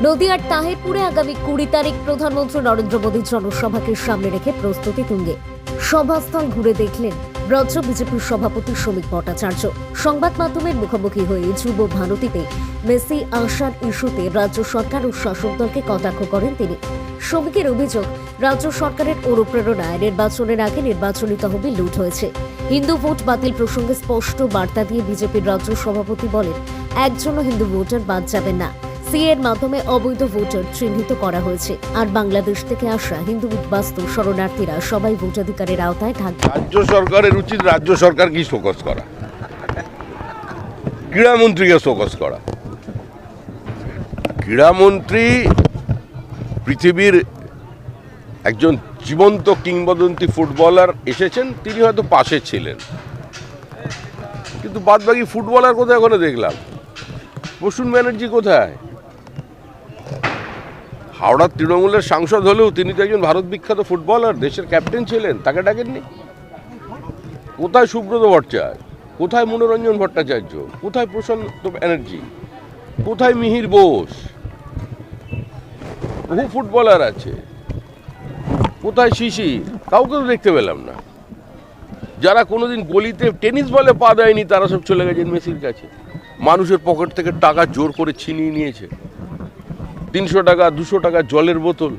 নদিয়ার তাহিরপুরে আগামী 20 তারিখ প্রধানমন্ত্রী নরেন্দ্র মোদীর জনসভাকে সামনে রেখে প্রস্তুতি তুঙ্গে। সভাস্থল ঘুরে দেখলেন রাজ্য বিজেপির সভাপতি শ্রমিক ভট্টাচার্য। সংবাদ মাধ্যমের মুখোমুখি হয়ে যুব ভারতীতে মেসি আসার ইস্যুতে রাজ্য সরকার ও শাসক দলকে কটাক্ষ করেন তিনি। শ্রমিকের অভিযোগ, রাজ্য সরকারের অনুপ্রেরণায় নির্বাচনের আগে নির্বাচনী তহবিল লুট হয়েছে। হিন্দু ভোট বাতিল প্রসঙ্গে স্পষ্ট বার্তা দিয়ে বিজেপির রাজ্য সভাপতি বলেন, একজনও হিন্দু ভোটার বাদ যাবেন না। সিএর মাধ্যমে অবৈধ ভোটার চিহ্নিত করা হয়েছে, আর বাংলাদেশ থেকে আসা হিন্দু উদ্বাস্তু শরণার্থীরা সবাই ভোটাধিকারের আওতায় থাকবে। রাজ্য সরকারের উচিত রাজ্য সরকারকে শোকজ করা, ক্রীড়ামন্ত্রীকে শোকজ করা। ক্রীড়ামন্ত্রী পৃথিবীর একজন জীবন্ত কিংবদন্তি ফুটবলার এসেছেন, তিনি হয়তো পাশে ছিলেন, কিন্তু বাদবাকি ফুটবলার কোথায় এখনো দেখলাম? প্রসূন ব্যানার্জি কোথায়? হাওড়ার তৃণমূলের সাংসদ হলেও তিনি তো একজন ভারত বিখ্যাত ফুটবলার, দেশের ক্যাপ্টেন ছিলেন, তাকে ডাকেননি। কোথায় সুব্রত ভট্টাচার্য? কোথায় মনোরঞ্জন ভট্টাচার্য? কোথায় প্রশান্ত ব্যানার্জি? কোথায় মিহির বোস? বহু ফুটবলার আছে, কোথায় শিশির? কাউকে তো দেখতে পেলাম না। যারা কোনোদিন গলিতে টেনিস বলে পা দেয়নি, তারা সব চলে গেছেন মেসির কাছে। মানুষের পকেট থেকে টাকা জোর করে ছিনিয়ে নিয়েছে। 300 টাকা, 200 টাকা জলের বোতল,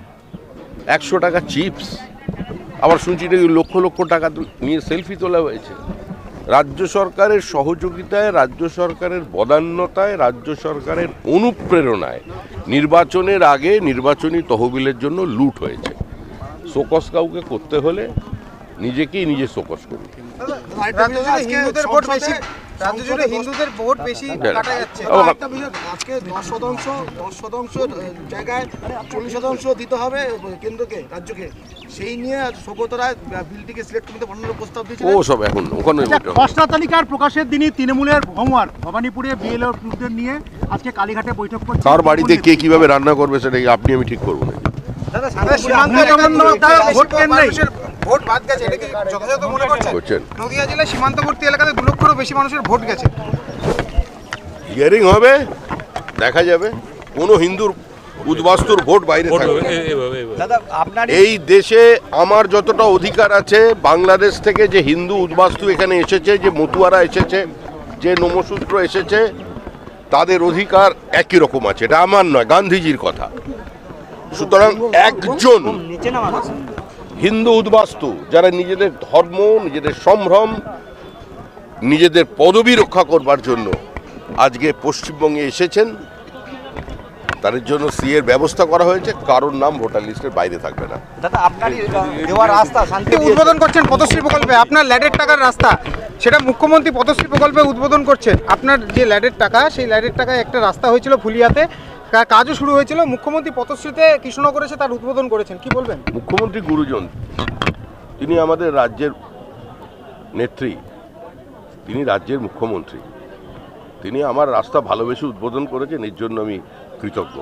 100 টাকা চিপস, আবার শুনছি লক্ষ লক্ষ টাকা নিয়ে সেলফি তোলা হয়েছে। রাজ্য সরকারের সহযোগিতায়, রাজ্য সরকারের বদান্যতায়, রাজ্য সরকারের অনুপ্রেরণায় নির্বাচনের আগে নির্বাচনী তহবিলের জন্য লুট হয়েছে। শোকজ কাউকে করতে হলে নিজেকেই নিজে শোকজ করুন। হিন্দুদের ভোট বেশি কাটা যাচ্ছে। আজকে 10% জায়গায় 40% দিতে হবে কেন্দ্রকে, রাজ্যকে। সেই নিয়ে সুব্রত রায় বিলটিকে সিলেক্ট করতে বর্ণনার প্রস্তাব দিয়েছেন। ও সব এখন ওখানে খসড়া তালিকার প্রকাশের দিনই তৃণমূলের হোমওয়ার্ক ভবানীপুরে বিএলওদের নিয়ে আজকে কালীঘাটে বৈঠক করছে। কার বাড়িতে কে কিভাবে রান্না করবে সেটা আপনি আমি ঠিক করবো না। ভোট বাদ গেছে, এটা কি যথাযথ মনে করছেন? নদিয়া জেলায় সীমান্তবর্তী এলাকাতে 2 লক্ষেরও বেশি মানুষের ভোট গেছে। হিয়ারিং হবে, দেখা যাবে। কোনো হিন্দুর উদ্বাস্তুর ভোট বাইরে থাকবে। এই দেশে আমার যতটা অধিকার আছে, বাংলাদেশ থেকে যে হিন্দু উদ্বাস্তু এখানে এসেছে, যে মতুয়ারা এসেছে, যে নমশূদ্র এসেছে, তাদের অধিকার একই রকম আছে। এটা আমার নয়, গান্ধীজির কথা। সুতরাং একজন হিন্দু উদ্বাস্তু যারা নিজেদের ধর্ম, নিজেদের সম্ভ্রম, নিজেদের পদবি রক্ষা করবার জন্য আজকে পশ্চিমবঙ্গে এসেছেন, তাদের জন্য সিএর ব্যবস্থা করা হয়েছে। কারোর নাম ভোটার লিস্টের বাইরে থাকবে না। দাদা, আপনার দেওয়া রাস্তা শান্তি উদ্বোধন করছেন পদশ্রী প্রকল্পে, আপনার ল্যাডের টাকার রাস্তা, সেটা মুখ্যমন্ত্রী পদশ্রী প্রকল্পে উদ্বোধন করছেন। আপনার যে ল্যাডের টাকা, সেই ল্যাডের টাকায় একটা রাস্তা হয়েছিল ফুলিয়াতে, কাজও শুরু হয়েছিল। মুখ্যমন্ত্রী পদশ্রীতে কৃষ্ণনগরে এসে তার উদ্বোধন করেছেন, কি বলবেন? মুখ্যমন্ত্রী গুরুজন, তিনি আমাদের রাজ্যের নেত্রী, তিনি রাজ্যের মুখ্যমন্ত্রী, তিনি আমার রাস্তা ভালোবেসে উদ্বোধন করেছেন, এর জন্য আমি কৃতজ্ঞ।